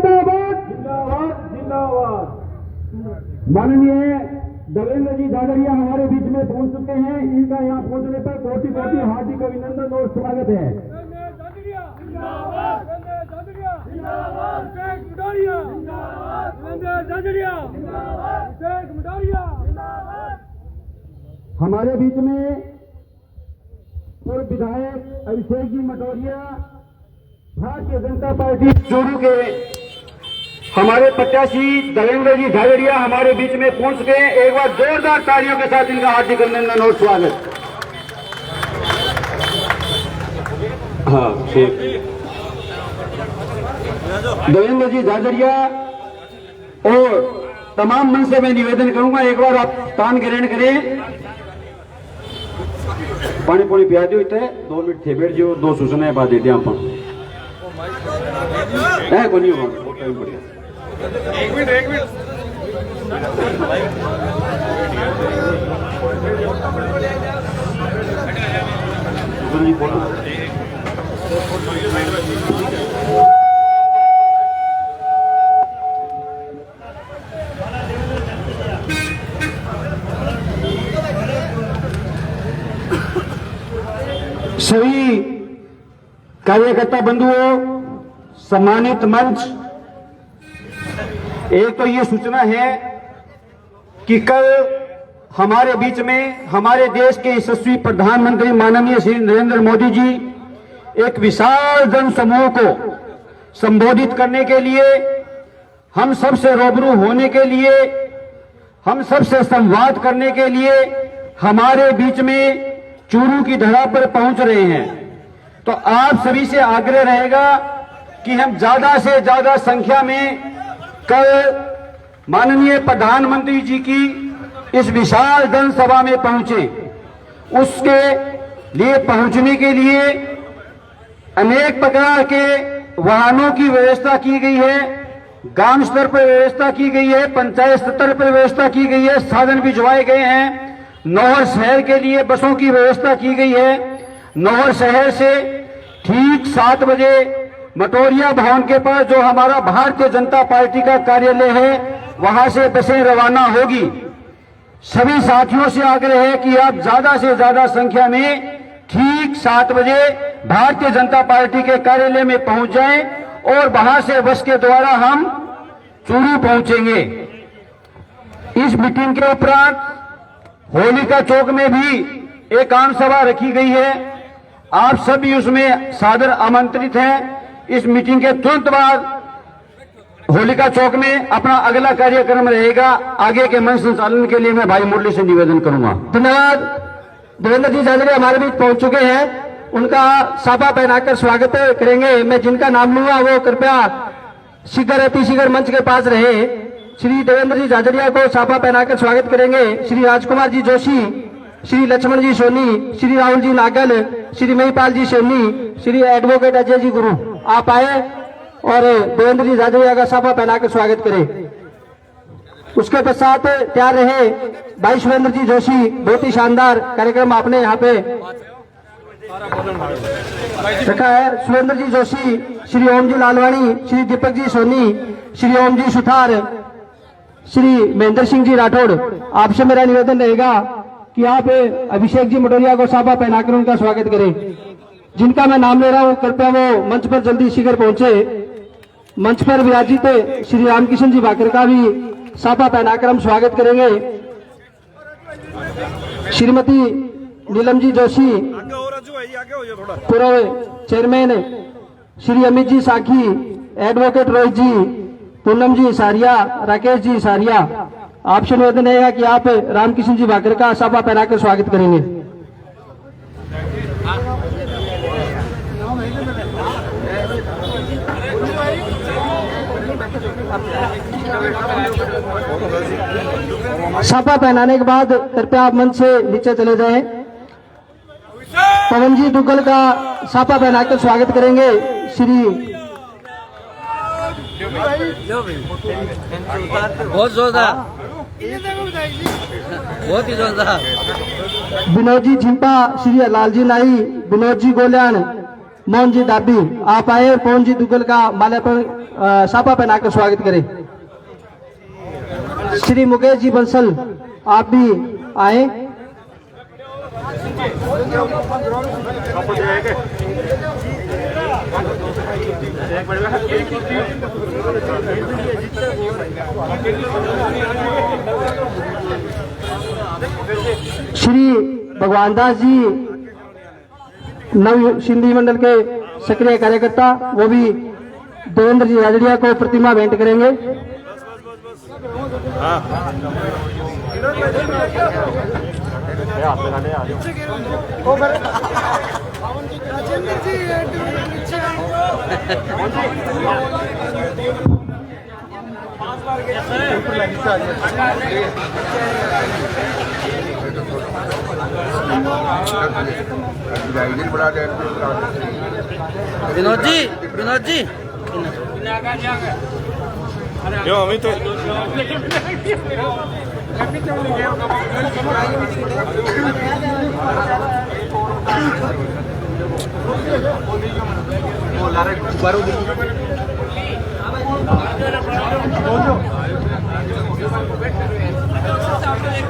जिंदाबाद जिंदाबाद जिंदाबाद। माननीय देवेंद्र जी झाझड़िया हमारे बीच में पहुंच चुके हैं। इनका यहाँ पहुंचने पर कोटि कोटि हार्दिक अभिनंदन और स्वागत है। हमारे बीच में पूर्व विधायक अभिषेक जी मटोरिया भारतीय जनता पार्टी चूरू के हमारे प्रत्याशी देवेंद्र जी झाझड़िया हमारे बीच में पहुंच गए। एक बार जोरदार तालियों के साथ इनका हार्दिक अभिनंदन और स्वागत। हाँ ठीक। देवेंद्र जी झाझड़िया और तमाम मन से मैं निवेदन करूंगा, एक बार आप स्थान ग्रहण करें। पानी पुणी पिया दो, इतने 2 मिनट थे बैठ जो 2 सूचनाएं बात देते आप को नहीं होगा। एक मिनट सभी कार्यकर्ता बंधुओं, सम्मानित मंच, एक तो ये सूचना है कि कल हमारे बीच में हमारे देश के यशस्वी प्रधानमंत्री माननीय श्री नरेंद्र मोदी जी एक विशाल जन समूह को संबोधित करने के लिए, हम सबसे रूबरू होने के लिए, हम सबसे संवाद करने के लिए हमारे बीच में चूरू की धरा पर पहुंच रहे हैं। तो आप सभी से आग्रह रहेगा कि हम ज्यादा से ज्यादा संख्या में कल माननीय प्रधानमंत्री जी की इस विशाल जनसभा में पहुंचे। उसके लिए पहुंचने के लिए अनेक प्रकार के वाहनों की व्यवस्था की गई है, ग्राम स्तर पर व्यवस्था की गई है, पंचायत स्तर पर व्यवस्था की गई है, साधन भिजवाए गए हैं। नौहर शहर के लिए बसों की व्यवस्था की गई है। नौहर शहर से ठीक 7 बजे मटोरिया भवन के पास जो हमारा भारतीय जनता पार्टी का कार्यालय है, वहां से बसें रवाना होगी। सभी साथियों से आग्रह है कि आप ज्यादा से ज्यादा संख्या में ठीक 7 बजे भारतीय जनता पार्टी के कार्यालय में पहुंच जाएं और वहां से बस के द्वारा हम चूरू पहुंचेंगे। इस मीटिंग के उपरांत होलिका चौक में भी एक आम सभा रखी गई है। आप सभी उसमें सादर आमंत्रित हैं। इस मीटिंग के तुरंत बाद होलिका चौक में अपना अगला कार्यक्रम रहेगा। आगे के मंच संचालन के लिए मैं भाई मुरली से निवेदन करूंगा। धन्यवाद। देवेंद्र जी झाझड़िया हमारे बीच पहुंच चुके हैं, उनका साफा पहनाकर स्वागत करेंगे। मैं जिनका नाम लूंगा वो कृपया शीघ्र मंच के पास रहे। श्री देवेंद्र जी झाझड़िया को साफा पहनाकर स्वागत करेंगे श्री राजकुमार जी जोशी, श्री लक्ष्मण जी सोनी, श्री राहुल जी नागल, श्री महिपाल जी सोनी, श्री एडवोकेट अजय जी गुरु। आप आए और देवेंद्र जी झाझड़िया का साफा पहनाकर स्वागत करें। उसके पश्चात तैयार रहे भाई सुरेंद्र जी जोशी। बहुत ही शानदार कार्यक्रम आपने यहाँ पे रखा है। सुरेंद्र जी जोशी, श्री ओम जी लालवाणी, श्री दीपक जी सोनी, श्री ओम जी सुथार, श्री महेंद्र सिंह जी राठौड़। आपसे मेरा निवेदन रहेगा कि आप अभिषेक जी मटोरिया को साफा पहनाकर उनका स्वागत करें। जिनका मैं नाम ले रहा हूं कृपया वो मंच पर जल्दी शीघ्र पहुंचे। मंच पर विराजित श्री रामकिशन जी भाकर का भी साफा पहनाकर हम स्वागत करेंगे। श्रीमती नीलम जी जोशी, पूर्व चेयरमैन श्री अमित जी साखी, एडवोकेट रोहित जी, पूनम जी सारिया, राकेश जी सारिया। आपसे निवेदन रहेगा कि आप रामकिशन जी भाकर का साफा पहनाकर स्वागत करेंगे। साफा पहनाने के बाद कृपया आप मंच से नीचे चले जाएं। पवन जी दुग्गल का साफा पहनाकर स्वागत करेंगे श्री बहुत जोरदार, बहुत ही जोरदार। विनोद जी झिंपा, श्री लालजी नाई, विनोद जी गोल्यान, मोहन जी दाबी आप आए और पवन जी दुग्गल का माल्या पर साफा पहनाकर स्वागत करें। श्री मुकेश जी बंसल आप भी आए। श्री भगवान दास जी नव सिंधी मंडल के सक्रिय कार्यकर्ता वो भी देवेंद्र जी राजड़िया को प्रतिमा भेंट करेंगे। विनोद जी यो अमित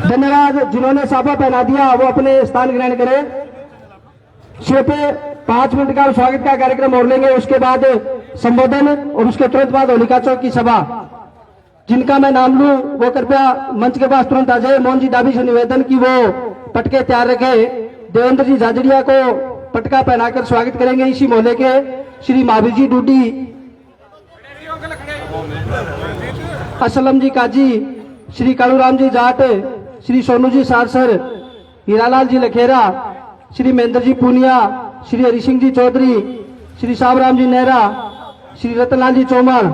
धन्यवाद। जिन्होंने साफा पहना दिया वो अपने स्थान ग्रहण करें। शिव पे 5 मिनट का स्वागत का कार्यक्रम और लेंगे, उसके बाद संबोधन और उसके तुरंत बाद होलिका चौक की सभा। जिनका मैं नाम लूं वो कृपया मंच के पास तुरंत आ जाए। मोहन जी दाबी से निवेदन की वो पटके तैयार रखे। देवेंद्र जी झाजड़िया को पटका पहनाकर स्वागत करेंगे। इसी मोहल्ले के श्री महावीर जी डूडी, असलम जी काजी, श्री कालूराम जी जाट, श्री सोनू जी सारसर, हीरालाल जी लखेरा, श्री महेंद्र जी पूनिया, श्री हरि सिंह जी चौधरी, श्री सावराम जी नेहरा, श्री रतनलाल जी चौमार।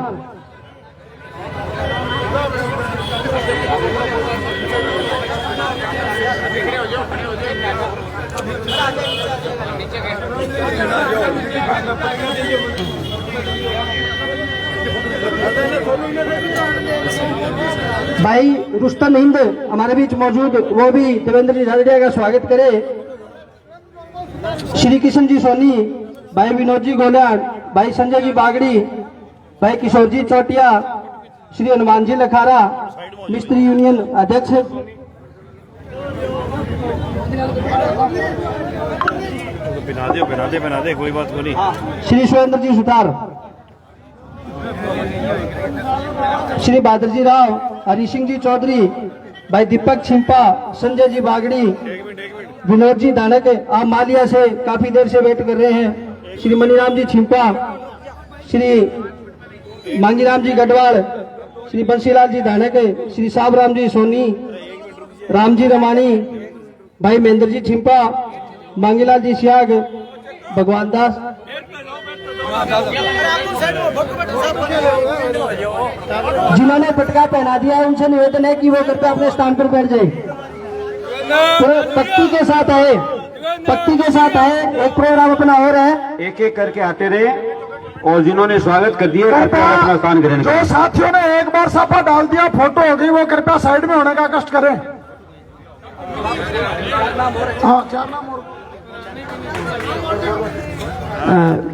भाई रुस्तम हिंद हमारे बीच मौजूद, वो भी देवेंद्र जी झाजड़िया का स्वागत करे। श्री किशन जी सोनी, भाई विनोद जी गोलियान, भाई संजय जी बागड़ी, भाई किशोर जी चौटिया, श्री हनुमान जी लखारा, मिस्त्री यूनियन अध्यक्ष, बना दे कोई बात नहीं। श्री सुरेंद्र जी सुतार, श्री बहादुर जी राव, हरि सिंह जी चौधरी, भाई दीपक छिंपा, संजय जी बागड़ी, विनोद जी दानक आप मालिया से काफी देर से वेट कर रहे हैं, श्री मनीराम जी छिंपा, श्री मांगीराम जी गढ़वाल, श्री बंसीलाल जी दानक, श्री साबराम जी सोनी, राम जी रमानी, भाई महेंद्र जी छिंपा, मांगीलाल जी सियाग, भगवान दास। जिन्होंने पटका पहना दिया है उनसे निवेदन है कि वो कृपया अपने स्थान पर बैठ जाए। तो पक्ति के साथ आए, पक्ति के साथ आए। एक प्रोग्राम अपना हो रहा है, एक एक करके आते रहे और जिन्होंने स्वागत कर दिया कृपया अपना स्थान ग्रहण करें। जो साथियों ने एक बार साफा डाल दिया, फोटो हो गई, वो कृपया साइड में होने का कष्ट करें। हाँ, क्या नाम और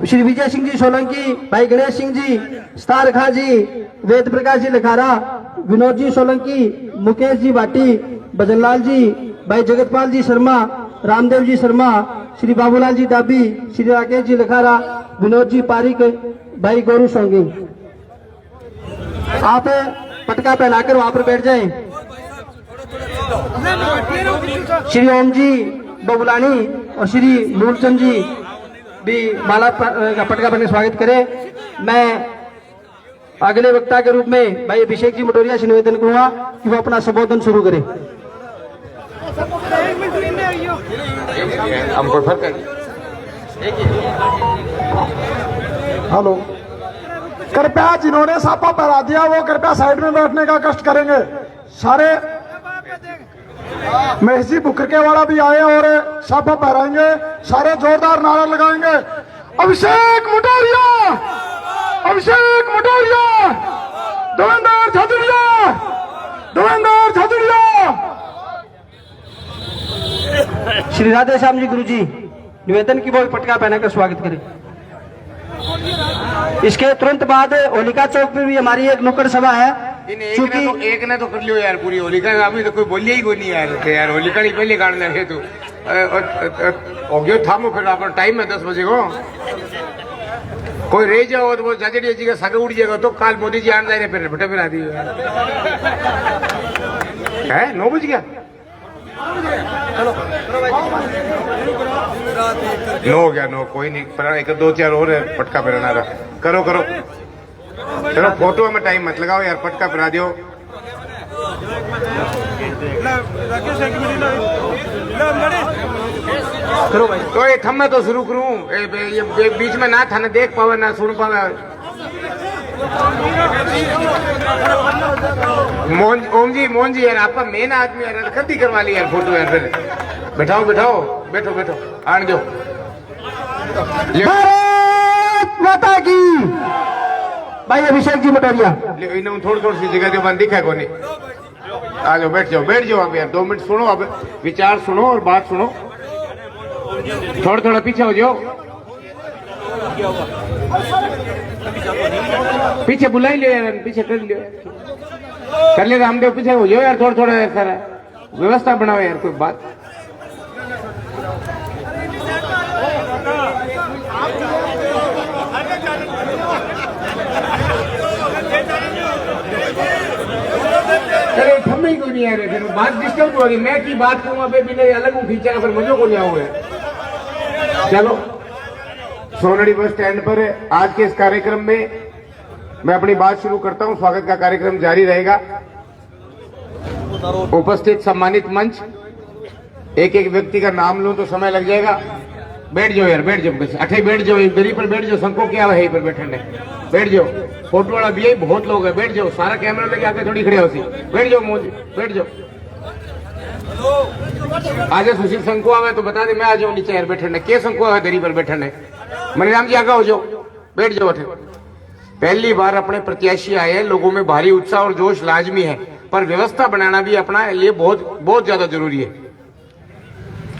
श्री विजय सिंह जी सोलंकी, भाई गणेश सिंह जी, स्टार खां जी, वेद प्रकाश जी लखारा, विनोद जी सोलंकी, मुकेश जी भाटी, भजनलाल जी, भाई जगतपाल जी शर्मा, रामदेव जी शर्मा, श्री बाबूलाल जी दाबी, श्री राकेश जी लखारा, विनोद जी पारिक, भाई गौरू सोंगी। आप पटका पहनाकर वहां पर बैठ जाएं। श्री ओम जी बबुलानी और श्री मूलचंद जी भी माला का पटका पहने स्वागत करें। मैं अगले वक्ता के रूप में भाई अभिषेक जी मटोरिया से निवेदन करूंगा कि वो अपना संबोधन शुरू करें। हेलो, कृपया जिन्होंने साफा पहरा दिया वो कृपया साइड में बैठने का कष्ट करेंगे। सारे महेश जी बुकरके वाला भी आए और साफा पहराएंगे। सारे जोरदार नारा लगाएंगे, अभिषेक मटोरिया, अभिषेक मटोरिया, देवेंद्र झाजड़िया, देवेंद्र झाजड़िया। श्री राधे श्याम जी गुरु जी निवेदन की वो पटका पहनाकर स्वागत करें। इसके तुरंत बाद होलिका चौक पे भी हमारी एक नुक्कड़ सभा है। चूंकि एक ने तो कर लियो यार पूरी होलिका, अभी तो कोई बोलिए ही कोई नहीं यार होलिका नहीं पहले गाड़ लगे तू हो गयो थामो फिर अपन टाइम है 10 बजे को कोई रह जाओ तो वो जाजड़ी जी का सग उड़ जाएगा तो काल मोदी जी आने जाए फिर भटे फिर आती है 9 बज गया नो हो गया नो कोई नहीं पर एक 2-4 और है पटका पिराना रहा करो करो चलो फोटो में टाइम मत लगाओ यार पटका पिरा दियो करो भाई। तो ये थम्मा तो शुरू करूं ये बीच में ना था ना देख पावे ना सुन पावे ओम जी यार आपका मेन आदमी यार खत्ती करवा ली यार फोटो यार फिर बैठाओ बैठो आन दो भारत माता की। भाई अभिषेक जी मटोरिया थोड़ी सी जगह के बाद दिखा को नहीं आ जाओ बैठ जाओ अब यार 2 मिनट सुनो अब विचार सुनो और बात सुनो थोड़ा पीछे हो जाओ पीछे बुला ही ले यार पीछे कर ले रामदेव पीछे हो जाओ यार थोड़ा सारा व्यवस्था बनाओ यार कोई बात चलो थम्मे को नहीं आ रहे फिर बात डिस्टर्ब हो रही मैं की बात कहूँ अभी भी नहीं अलग खींचेगा फिर मुझे को नहीं आओगे चलो सोनड़ी बस स्टैंड पर आज के इस कार्यक्रम में मैं अपनी बात शुरू करता हूं स्वागत का कार्यक्रम जारी रहेगा उपस्थित सम्मानित मंच एक व्यक्ति का नाम लूं तो समय लग जाएगा बैठ जाओ यार बैठ जाओ अठे बैठ जाओ दरी पर बैठ जाओ संको क्या है पर बैठने बैठ जाओ फोटो वाला भी बहुत लोग है बैठ जाओ सारा कैमरा लेके आके थोड़ी खड़े हो सी बैठ जाओ मोदी बैठ जाओ आज सुशील संको आवे तो बता दे मैं आ जाऊं नीचे यार बैठने के संको आवे दरी पर बैठने मणिराम जी आगे हो जाओ बैठ जाओ अठे पहली बार अपने प्रत्याशी आए हैं लोगों में भारी उत्साह और जोश लाजमी है पर व्यवस्था बनाना भी अपना लिए बहुत ज्यादा जरूरी है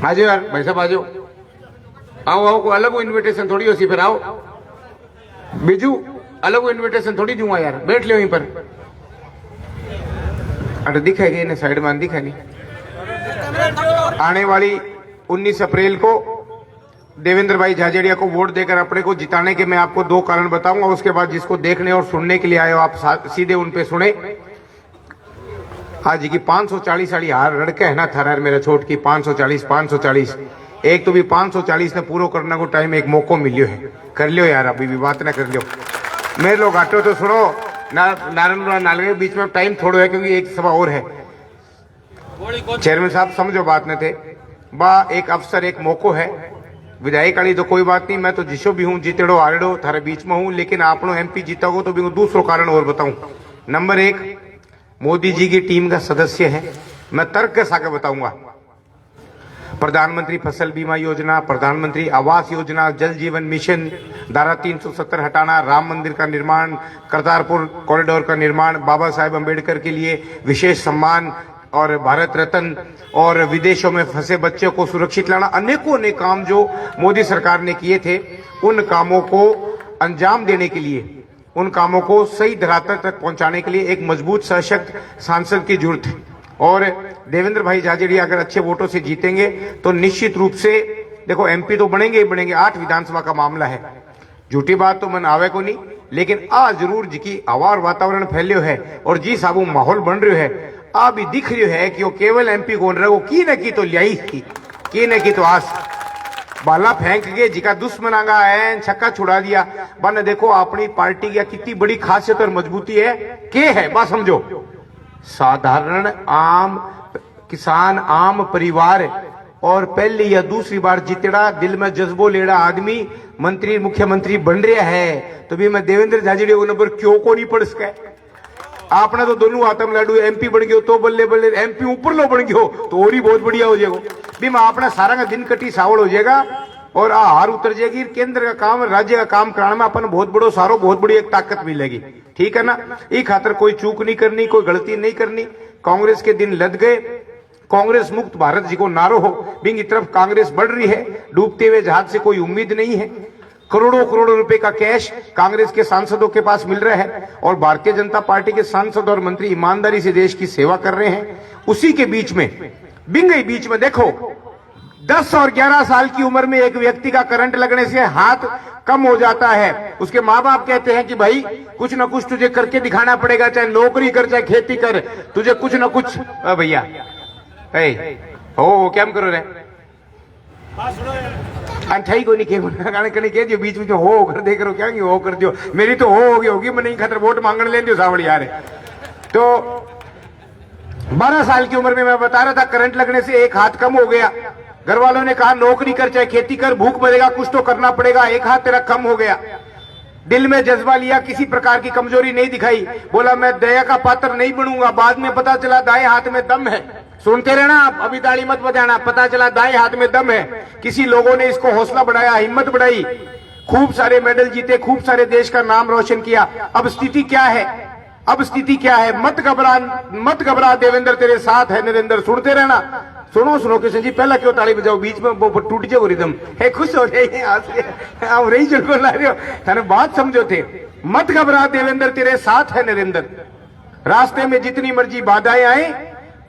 आ जाओ यार भाई साहब आ जाओ आओ को अलग इन्विटेशन थोड़ी होती फिर आओ बिजू अलग इन्विटेशन थोड़ी दूंगा यार बैठ लो यहीं पर अरे दिखाएगी इन्हें साइड में दिखा नहीं आने वाली 19 अप्रैल को देवेंद्र भाई झाझड़िया को वोट देकर अपने को जिताने के मैं आपको 2 कारण बताऊंगा उसके बाद जिसको देखने और सुनने के लिए आए हो आप सीधे उन पे सुने आज की 540 साड़ी हार लड़के है ना थरार मेरा छोट की 540 एक तो भी 540 ने पूरा करने को टाइम एक मौको मिलियो है कर लियो यार अभी भी बात ना कर लियो मेरे लोग आटो तो सुनो नारायण नालगे बीच में टाइम थोड़ा है क्योंकि एक सभा और है चेयरमैन साहब समझो बात न थे बा एक अवसर एक मौको है विधायक वाली तो कोई बात नहीं मैं तो जिसो भी हूँ जीतेड़ो हारेड़ो थारे बीच में हूँ लेकिन आप लोग MP जीता हो तो भी दूसरो कारण और बताऊं नंबर 1 मोदी जी की टीम का सदस्य है मैं तर्क के साथ बताऊंगा प्रधानमंत्री फसल बीमा योजना प्रधानमंत्री आवास योजना जल जीवन मिशन धारा 370 हटाना राम मंदिर का निर्माण करतारपुर कॉरिडोर का निर्माण बाबा साहेब अम्बेडकर के लिए विशेष सम्मान और भारत रत्न और विदेशों में फंसे बच्चों को सुरक्षित लाना अनेकों अनेक काम जो मोदी सरकार ने किए थे उन कामों को अंजाम देने के लिए उन कामों को सही धरातल तक पहुंचाने के लिए एक मजबूत सशक्त सांसद की जरूरत है और देवेंद्र भाई झाझड़िया अगर अच्छे वोटों से जीतेंगे तो निश्चित रूप से देखो MP तो बनेंगे ही बनेंगे 8 विधानसभा का मामला है झूठी बात तो मन आवे को नहीं लेकिन आ जरूर जी हवा और वातावरण फैलियो है और जी साबू माहौल बन रही है आ भी दिख रही है कि वो केवल MP कौन रहे वो की न की तो ल्याई की न की तो आस बाला फेंक के जिका दुश्मन आगा है छक्का छुड़ा दिया बन देखो अपनी पार्टी की कितनी बड़ी खासियत और मजबूती है के है बस समझो साधारण आम किसान आम परिवार और पहली या दूसरी बार जीतेड़ा दिल में जज्बो लेड़ा आदमी मंत्री मुख्यमंत्री बन रहा है तो भी मैं देवेंद्र झाझड़िया को नंबर क्यों को नहीं पढ़ सके आपने तो दोनों आतम लाडू MP बन गयो तो बल्ले बल्ले MP ऊपर लो बन गयो तो और ही बहुत बढ़िया हो जाएगा भी मैं अपना सारा का दिन कटी सावड़ हो जाएगा और हार उतर जाएगी केंद्र का काम राज्य का काम कराने में अपन बहुत बड़ो सारो बहुत बड़ी एक ताकत मिलेगी ठीक है ना ये खातर कोई चूक नहीं करनी कोई गलती नहीं करनी कांग्रेस के दिन लद गए कांग्रेस मुक्त भारत जी को नारो हो बिंग की तरफ कांग्रेस बढ़ रही है डूबते हुए जहाज से कोई उम्मीद नहीं है करोड़ों करोड़ों रुपए का कैश कांग्रेस के सांसदों के पास मिल रहा है और भारतीय जनता पार्टी के सांसद और मंत्री ईमानदारी से देश की सेवा कर रहे हैं। उसी के बीच में बिंगई बीच में देखो 10 और 11 साल की उम्र में एक व्यक्ति का करंट लगने से हाथ कम हो जाता है। उसके माँ बाप कहते हैं कि भाई कुछ ना कुछ तुझे करके दिखाना पड़ेगा, चाहे नौकरी कर चाहे खेती कर, तुझे कुछ ना कुछ। भैया हो क्या करो रे अठाई को नहीं कह दियो बीच में हो कर देख रहे हो क्या हो कर दियो। मेरी तो हो गई होगी, मैं नहीं खतर वोट मांगने ले दियो सावड़ी यार। तो 12 साल की उम्र में मैं बता रहा था करंट लगने से एक हाथ कम हो गया। घर वालों ने कहा नौकरी कर चाहे खेती कर, भूख मरेगा कुछ तो करना पड़ेगा, एक हाथ तेरा कम हो गया। दिल में जज्बा लिया, किसी प्रकार की कमजोरी नहीं दिखाई, बोला मैं दया का पात्र नहीं बनूंगा। बाद में पता चला दाएं हाथ में दम है। सुनते रहना आप, अभी ताली मत बजाना। पता चला दाएं हाथ में दम है। किसी लोगों ने इसको हौसला बढ़ाया, हिम्मत बढ़ाई, खूब सारे मेडल जीते, खूब सारे देश का नाम रोशन किया। अब स्थिति क्या है? अब स्थिति क्या है? मत घबरा देवेंद्र तेरे साथ है नरेंद्र। सुनते रहना। सुनो किशन जी, पहला क्यों ताली बजाओ, बीच में वो टूट जाओ रिदम है। खुश हो रहे आप रही चुनको ला रहे हो, थाने बात समझो थे। मत घबरा देवेंद्र तेरे साथ है नरेंद्र। रास्ते में जितनी मर्जी बाधाएं आए,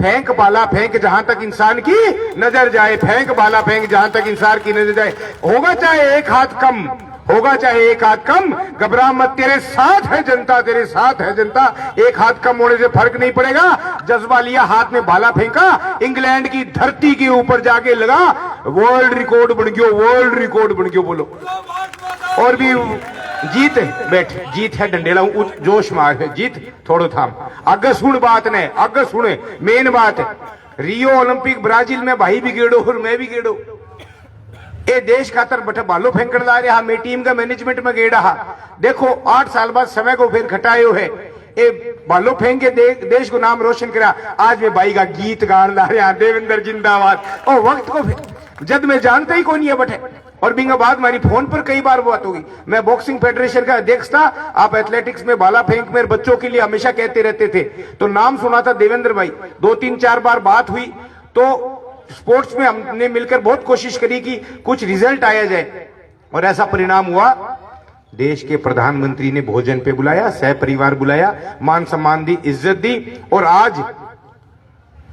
फेंक भाला फेंक जहां तक इंसान की नजर जाए, फेंक भाला फेंक जहां तक इंसान की नजर जाए। होगा चाहे एक हाथ कम, होगा चाहे एक हाथ कम, घबरा मत, तेरे साथ है जनता, तेरे साथ है जनता। एक हाथ कम होने से फर्क नहीं पड़ेगा। जज्बा लिया, हाथ में भाला फेंका, इंग्लैंड की धरती के ऊपर जाके लगा, वर्ल्ड रिकॉर्ड बन गयो, वर्ल्ड रिकॉर्ड बन गयो। बोलो और भी जीत बैठ, जीत है डंडेला जोश मार है, जीत थोड़ो थाम। अगर सुन बात ने, अगर सुने मेन बात, रियो ओलंपिक ब्राजील में भाई भी गेड़ो और मैं भी गेड़ो। ए देश खातर बठे बालो फेंकण ला रहा, मैं टीम का मैनेजमेंट में गेड़ा। देखो 8 साल बाद समय को फिर घटायो है। ए बालो फेंक के देश को नाम रोशन करा। आज मैं भाई का गीत गान ला रहा, देवेंद्र जिंदाबाद। और वक्त को जब मैं जानता ही कौन है बठे। और बिंगा बाद हमारी फोन पर कई बार बात होगी। मैं बॉक्सिंग फेडरेशन का अध्यक्ष था, आप एथलेटिक्स में भाला फेंक मेरे बच्चों के लिए हमेशा कहते रहते थे। तो नाम सुना था देवेंद्र भाई, 2-3-4 बार बात हुई। तो स्पोर्ट्स में हमने मिलकर बहुत कोशिश करी कि कुछ रिजल्ट आया जाए और ऐसा परिणाम हुआ। देश के प्रधानमंत्री ने भोजन पे बुलाया, सह परिवार बुलाया, मान सम्मान दी, इज्जत दी और आज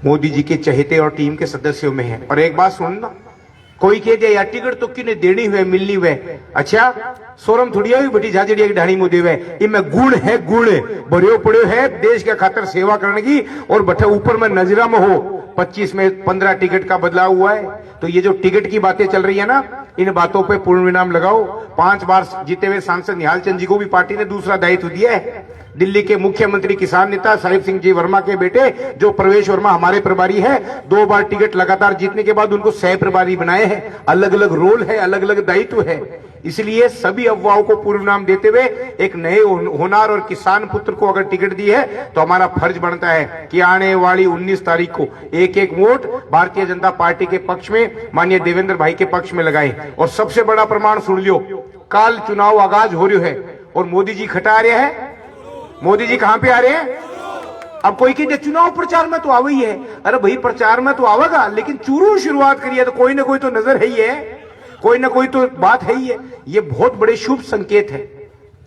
मोदी जी के चहेते और टीम के सदस्यों में है। और एक बात सुनना, कोई कह दिया यार टिकट तो किने देनी हुए मिलनी हुए, अच्छा सोरम थोड़ी हुई बटी झाजड़िया की ढाणी मुदे हुए। इनमें गुण है, गुण भरियो पड़े है देश के खातर सेवा करने की। और बठे ऊपर में नजरा में हो 25 में 15 टिकट का बदलाव हुआ है। तो ये जो टिकट की बातें चल रही है ना, इन बातों पे पूर्ण विराम लगाओ। 5 बार जीते हुए सांसद निहाल चंद जी को भी पार्टी ने दूसरा दायित्व दिया है। दिल्ली के मुख्यमंत्री किसान नेता साहिब सिंह जी वर्मा के बेटे जो प्रवेश वर्मा हमारे प्रभारी है, 2 बार टिकट लगातार जीतने के बाद उनको सह प्रभारी बनाए हैं। अलग अलग रोल है, अलग अलग दायित्व है। इसलिए सभी अफवाहों को पूर्व नाम देते हुए एक नए होनार और किसान पुत्र को अगर टिकट दी है तो हमारा फर्ज बनता है कि आने वाली 19 तारीख को एक वोट भारतीय जनता पार्टी के पक्ष में, माननीय देवेंद्र भाई के पक्ष में लगाएं। और सबसे बड़ा प्रमाण सुन लियो, काल चुनाव आगाज हो रहे है और मोदी जी खटा रहे हैं। मोदी जी कहां पे आ रहे हैं? अब कोई कहते चुनाव प्रचार में तो आवा ही है। अरे भाई प्रचार में तो आवेगा, लेकिन चूरू शुरुआत करिए तो कोई ना कोई तो नजर है ही है, कोई ना कोई तो बात है ही है। ये बहुत बड़े शुभ संकेत है,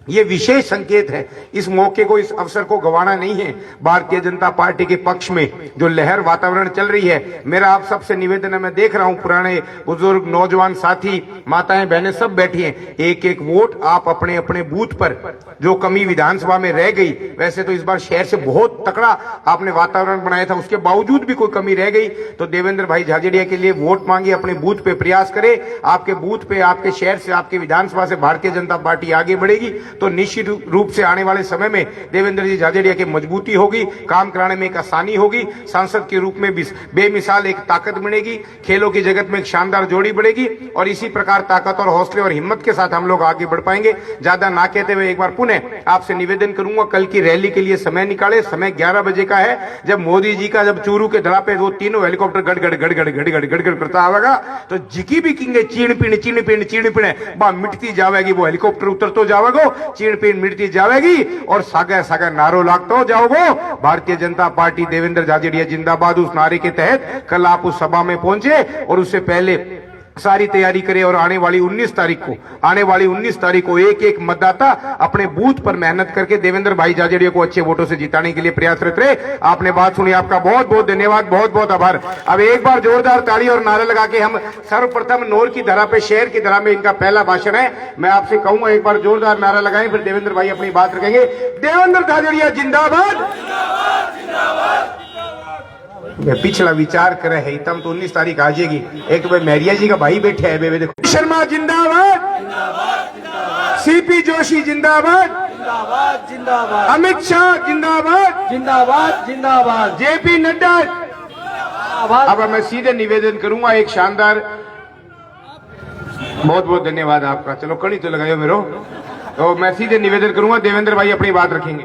ये विशेष संकेत है। इस मौके को, इस अवसर को गंवाना नहीं है। भारतीय जनता पार्टी के पक्ष में जो लहर वातावरण चल रही है, मेरा आप सबसे निवेदन है, मैं देख रहा हूं पुराने बुजुर्ग नौजवान साथी माताएं बहनें सब बैठी हैं। एक वोट आप अपने अपने बूथ पर, जो कमी विधानसभा में रह गई, वैसे तो इस बार शहर से बहुत तकड़ा आपने वातावरण बनाया था, उसके बावजूद भी कोई कमी रह गई तो देवेंद्र भाई झाझड़िया के लिए वोट मांगे, अपने बूथ पे प्रयास करे। आपके बूथ पे, आपके शहर से, आपके विधानसभा से भारतीय जनता पार्टी आगे बढ़ेगी तो निश्चित रूप से आने वाले समय में देवेंद्र जी झाझड़िया की मजबूती होगी, काम कराने में एक आसानी होगी, सांसद के रूप में बेमिसाल एक ताकत मिलेगी, खेलों की जगत में एक शानदार जोड़ी बढ़ेगी। और इसी प्रकार ताकत और हौसले और हिम्मत के साथ हम लोग आगे बढ़ पाएंगे। ज्यादा ना कहते हुए एक बार पुनः आपसे निवेदन करूंगा, कल की रैली के लिए समय निकाले। समय 11 बजे का है, जब मोदी जी का जब चूरू के धड़ा पे 2-3 हेलीकॉप्टर गड़गड़ गड़गड़ गड़गड़ गड़गड़ करता आवेगा तो जिकी भी किंगे चीण पीण बा मिटती जावेगी, वो हेलीकॉप्टर उतर तो जावेगो, चीण पीण मिटती जावेगी और सागा सागा नारो लागतो जाओगो, भारतीय जनता पार्टी देवेंद्र झाझड़िया जिंदाबाद। उस नारे के तहत कल आप उस सभा में पहुंचे और उससे पहले सारी तैयारी करें और आने वाली 19 तारीख को एक एक मतदाता अपने बूथ पर मेहनत करके देवेंद्र भाई जाजड़िया को अच्छे वोटों से जिताने के लिए प्रयासरत रहे। आपने बात सुनी, आपका बहुत बहुत धन्यवाद, बहुत बहुत आभार। अब एक बार जोरदार ताली और नारा लगा के हम सर्वप्रथम नौर की धरा पे, शहर की धरा में इनका पहला भाषण है। मैं आपसे कहूंगा एक बार जोरदार नारा लगाएं, फिर देवेंद्र भाई अपनी बात रखेंगे। देवेंद्र झाझड़िया जिंदाबाद। पिछला विचार करे है तम तो 19 तारीख आ जाएगी। एक तो भाई मैरिया जी का भाई बैठे है, बेबे देखो। शर्मा जिंदाबाद, सीपी जोशी जिंदाबाद, अमित शाह जिंदाबाद, जिंदाबाद, जेपी नड्डा। अब मैं सीधे निवेदन करूंगा एक शानदार, बहुत बहुत धन्यवाद आपका। चलो कड़ी तो लगाओ मेरो। तो मैं सीधे निवेदन करूंगा, देवेंद्र भाई अपनी बात रखेंगे।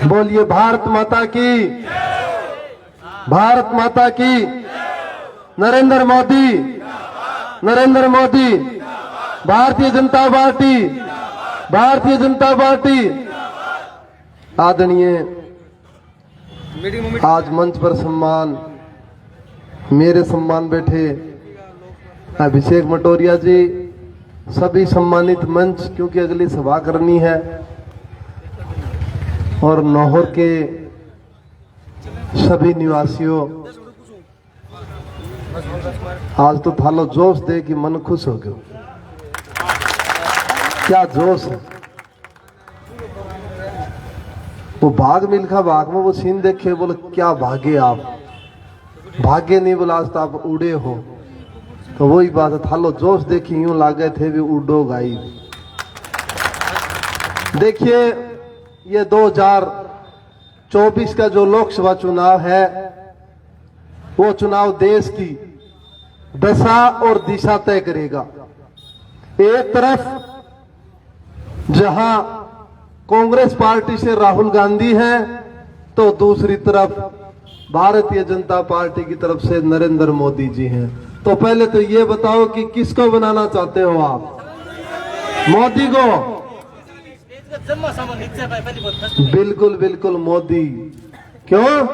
बोलिए भारत माता की, भारत माता की। नरेंद्र मोदी, भारतीय जनता पार्टी। आदरणीय आज मंच पर मेरे सम्मान बैठे अभिषेक मटोरिया जी, सभी सम्मानित मंच, क्योंकि अगली सभा करनी है, और नौहर के सभी निवासियों, आज तो थालो जोश दे कि मन खुश हो गया। क्या जोश है। वो भाग मिल्खा भाग में वो सीन देखे, बोले क्या भागे आप, भागे नहीं बोला आज तो आप उड़े हो। तो वही बात है, थालो जोश देखी यूं लागे थे भी उड़ो गाई। देखिए ये 2024 का जो लोकसभा चुनाव है, वो चुनाव देश की दशा और दिशा तय करेगा। एक तरफ जहां कांग्रेस पार्टी से राहुल गांधी हैं, तो दूसरी तरफ भारतीय जनता पार्टी की तरफ से नरेंद्र मोदी जी हैं। तो पहले तो ये बताओ कि किसको बनाना चाहते हो आप? मोदी को? बिल्कुल बिल्कुल मोदी। क्यों?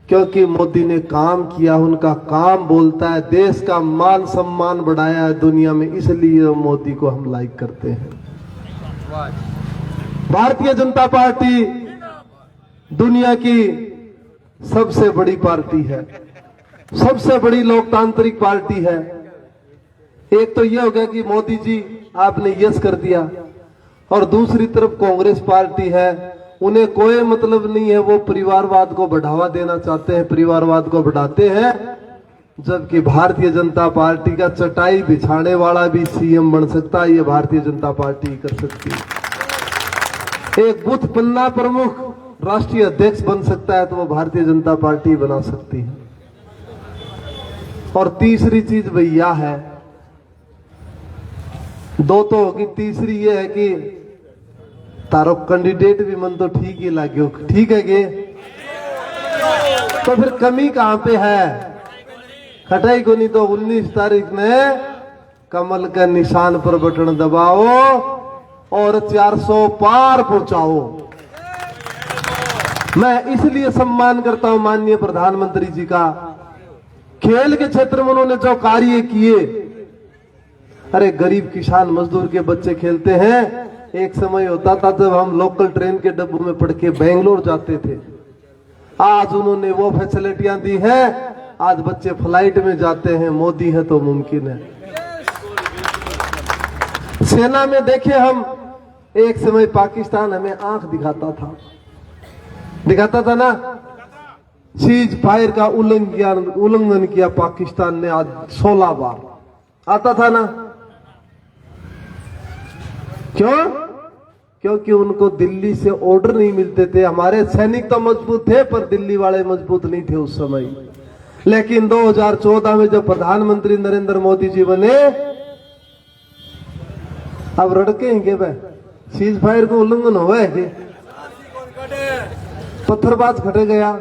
क्योंकि मोदी ने काम किया, उनका काम बोलता है, देश का मान सम्मान बढ़ाया है दुनिया में, इसलिए मोदी को हम लाइक करते हैं। भारतीय जनता पार्टी दुनिया की सबसे बड़ी पार्टी है, सबसे बड़ी लोकतांत्रिक पार्टी है। एक तो यह हो गया कि मोदी जी आपने यस कर दिया, और दूसरी तरफ कांग्रेस पार्टी है, उन्हें कोई मतलब नहीं है, वो परिवारवाद को बढ़ावा देना चाहते हैं, परिवारवाद को बढ़ाते हैं। जबकि भारतीय जनता पार्टी का चटाई बिछाने वाला भी सीएम बन सकता है, ये भारतीय जनता पार्टी कर सकती है। एक बूथ पन्ना प्रमुख राष्ट्रीय अध्यक्ष बन सकता है, तो वो भारतीय जनता पार्टी बना सकती है। और तीसरी चीज भैया है, दो तो होगी, तीसरी ये है कि तारो कैंडिडेट भी मन तो ठीक ही लाग्यो, ठीक है कि? तो फिर कमी कहां पे है? खटाई को नहीं तो 19 तारीख ने कमल के निशान पर बटन दबाओ और 400 पार पहुंचाओ। मैं इसलिए सम्मान करता हूं माननीय प्रधानमंत्री जी का, खेल के क्षेत्र में उन्होंने जो कार्य किए। अरे गरीब किसान मजदूर के बच्चे खेलते हैं। एक समय होता था जब हम लोकल ट्रेन के डब्बों में पढ़ के बेंगलोर जाते थे, आज उन्होंने वो फैसिलिटियां दी हैं, आज बच्चे फ्लाइट में जाते हैं। मोदी है तो मुमकिन है। सेना में देखे हम, एक समय पाकिस्तान हमें आंख दिखाता था ना, सीज फायर का उल्लंघन किया पाकिस्तान ने आज 16 बार, आता था ना। क्यों? क्योंकि उनको दिल्ली से ऑर्डर नहीं मिलते थे। हमारे सैनिक तो मजबूत थे, पर दिल्ली वाले मजबूत नहीं थे उस समय। लेकिन 2014 में जब प्रधानमंत्री नरेंद्र मोदी जी बने, अब रड़के हैं भाई, सीज फायर को उल्लंघन हुआ है, पत्थरबाज खटे गया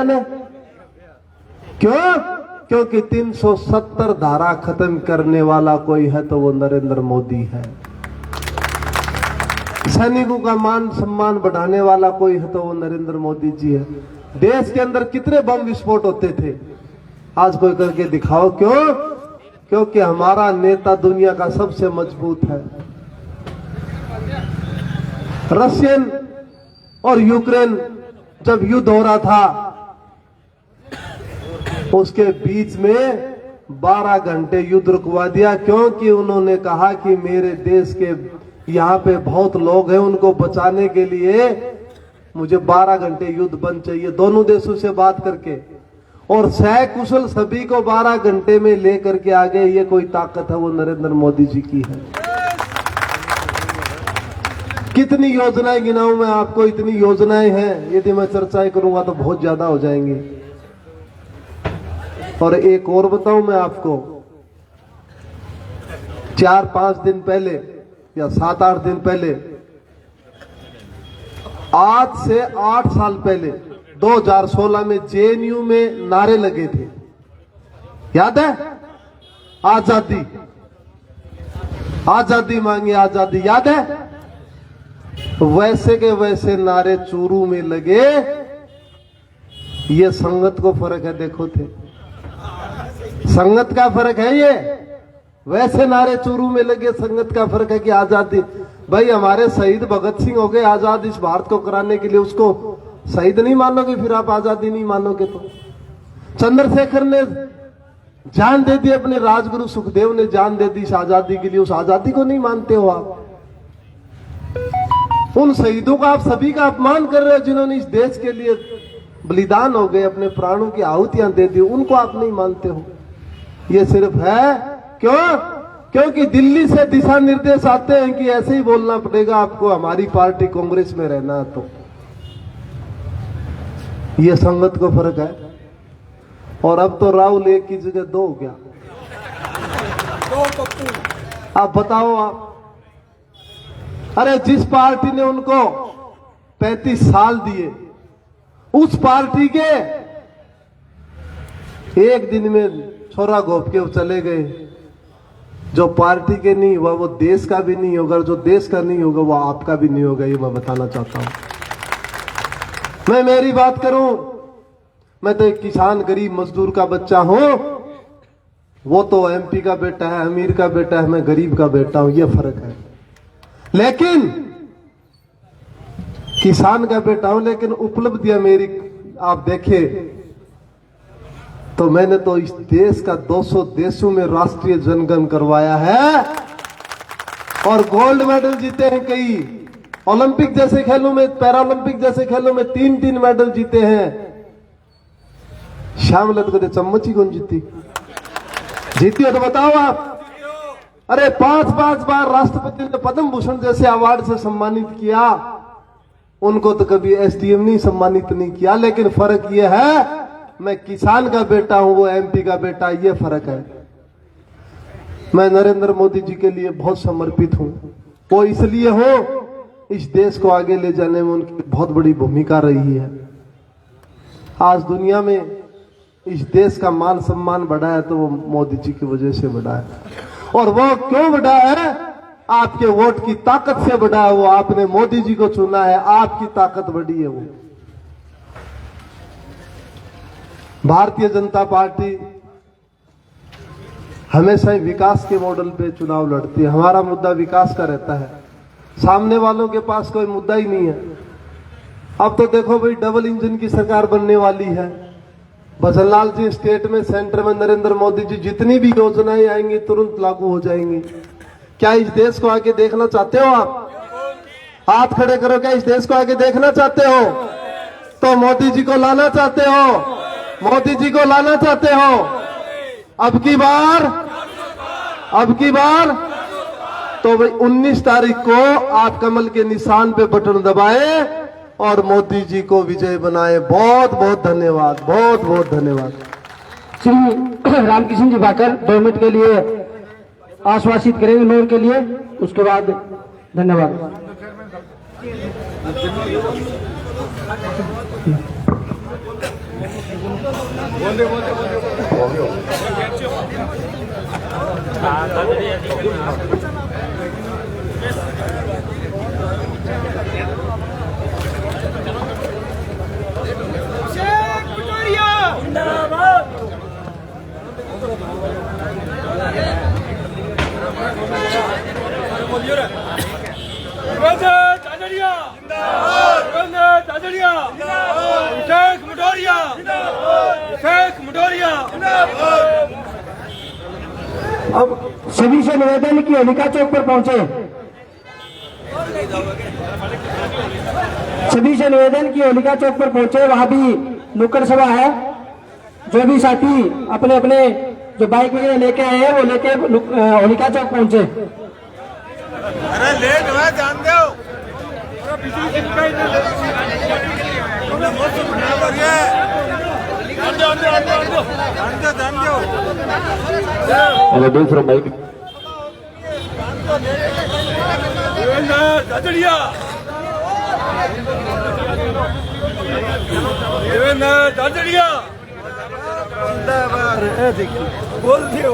ना। क्यों? क्योंकि 370 धारा खत्म करने वाला कोई है तो वो नरेंद्र मोदी है। सैनिकों का मान सम्मान बढ़ाने वाला कोई है तो वो नरेंद्र मोदी जी है। देश के अंदर कितने बम विस्फोट होते थे, आज कोई करके दिखाओ। क्यों? क्योंकि हमारा नेता दुनिया का सबसे मजबूत है। रशियन और यूक्रेन जब युद्ध हो रहा था, उसके बीच में 12 घंटे युद्ध रुकवा दिया, क्योंकि उन्होंने कहा कि मेरे देश के यहाँ पे बहुत लोग हैं, उनको बचाने के लिए मुझे 12 घंटे युद्ध बंद चाहिए। दोनों देशों से बात करके, और सकुशल सभी को 12 घंटे में लेकर के आ गए। ये कोई ताकत है, वो नरेंद्र मोदी जी की है। कितनी योजनाएं गिनाऊं मैं आपको, इतनी योजनाएं हैं, यदि मैं चर्चाएं करूंगा तो बहुत ज्यादा हो जाएंगी। और एक और बताऊं मैं आपको, 4-5 दिन पहले या 7-8 दिन पहले, आज से 8 साल पहले 2016 में जेएनयू में नारे लगे थे, याद है? आजादी, आजादी मांगे आजादी, याद है? वैसे के वैसे नारे चूरू में लगे। ये संगत को फर्क है, देखो थे, संगत का फर्क है ये। वैसे नारे चूरू में लगे, संगत का फर्क है कि आजादी। भाई हमारे शहीद भगत सिंह हो गए आजाद इस भारत को कराने के लिए, उसको शहीद नहीं मानोगे फिर आप आजादी नहीं मानोगे तो? चंद्रशेखर ने जान दे दी, अपने राजगुरु सुखदेव ने जान दे दी इस आजादी के लिए, उस आजादी को नहीं मानते हो आप? उन शहीदों का आप सभी का अपमान कर रहे हो, जिन्होंने इस देश के लिए बलिदान हो गए, अपने प्राणों की आहुतियां दे दी, उनको आप नहीं मानते हो। ये सिर्फ है क्यों? क्योंकि दिल्ली से दिशा निर्देश आते हैं कि ऐसे ही बोलना पड़ेगा आपको, हमारी पार्टी कांग्रेस में रहना है तो। ये संगत को फर्क है। और अब तो राहुल एक की जगह 2 हो गया। आप बताओ आप, अरे जिस पार्टी ने उनको 35 साल दिए, उस पार्टी के एक दिन में छोरा घोप के वो चले गए। जो पार्टी के नहीं हुआ वो देश का भी नहीं होगा, जो देश का नहीं होगा वो आपका भी नहीं होगा, ये मैं बताना चाहता हूं। मैं मेरी बात करूं, मैं तो एक किसान गरीब मजदूर का बच्चा हूं, वो तो एमपी का बेटा है, अमीर का बेटा है, मैं गरीब का बेटा हूं, ये फर्क है। लेकिन किसान का बेटा हूं, लेकिन उपलब्धियां मेरी आप देखे तो मैंने तो इस देश का 200 देशों में राष्ट्रीय जनगण करवाया है और गोल्ड मेडल जीते हैं कई। ओलंपिक जैसे खेलों में, पैरालंपिक जैसे खेलों में 3-3 मेडल जीते हैं। श्यामलत को चम्मच ही कौन जीती हो तो बताओ आप। अरे 5-5 बार राष्ट्रपति ने पद्म भूषण जैसे अवार्ड से सम्मानित किया, उनको तो कभी एसडीएम नहीं सम्मानित नहीं किया। लेकिन फर्क यह है, मैं किसान का बेटा हूं, वो एमपी का बेटा, ये फर्क है। मैं नरेंद्र मोदी जी के लिए बहुत समर्पित हूं। वो इसलिए हो, इस देश को आगे ले जाने में उनकी बहुत बड़ी भूमिका रही है। आज दुनिया में इस देश का मान सम्मान बढ़ा है तो वो मोदी जी की वजह से बढ़ा है। और वो क्यों बढ़ा है? आपके वोट की ताकत से बढ़ा है। वो आपने मोदी जी को चुना है, आपकी ताकत बढ़ी है। वो भारतीय जनता पार्टी हमेशा ही विकास के मॉडल पे चुनाव लड़ती है। हमारा मुद्दा विकास का रहता है, सामने वालों के पास कोई मुद्दा ही नहीं है। अब तो देखो भाई, डबल इंजन की सरकार बनने वाली है। भजनलाल जी, स्टेट में, सेंटर में नरेंद्र मोदी जी, जितनी भी योजनाएं आएंगी तुरंत लागू हो जाएंगी। क्या इस देश को आगे देखना चाहते हो आप? हाथ खड़े करो, क्या इस देश को आगे देखना चाहते हो? तो मोदी जी को लाना चाहते हो? मोदी जी को लाना चाहते हो? अब की बार तो भाई 19 तारीख को आप कमल के निशान पे बटन दबाएं और मोदी जी को विजय बनाए। बहुत बहुत धन्यवाद, बहुत बहुत धन्यवाद। श्री रामकिशन जी भाकर 2 मिनट के लिए आश्वासित करेंगे नोर के लिए, उसके बाद धन्यवाद। अब सभी से निवेदन कि होलिका चौक पर पहुंचे। सभी से निवेदन कि होलिका चौक पर पहुंचे, वहां भी नुक्कड़ सभा है। जो भी साथी अपने अपने जो बाइक वगैरह लेके आए हैं वो लेके होलिका चौक पहुंचे। अरे लेट हुआ, जान दो। हेलो दूसरा बाइक झाझड़िया झाझड़िया बोल दियो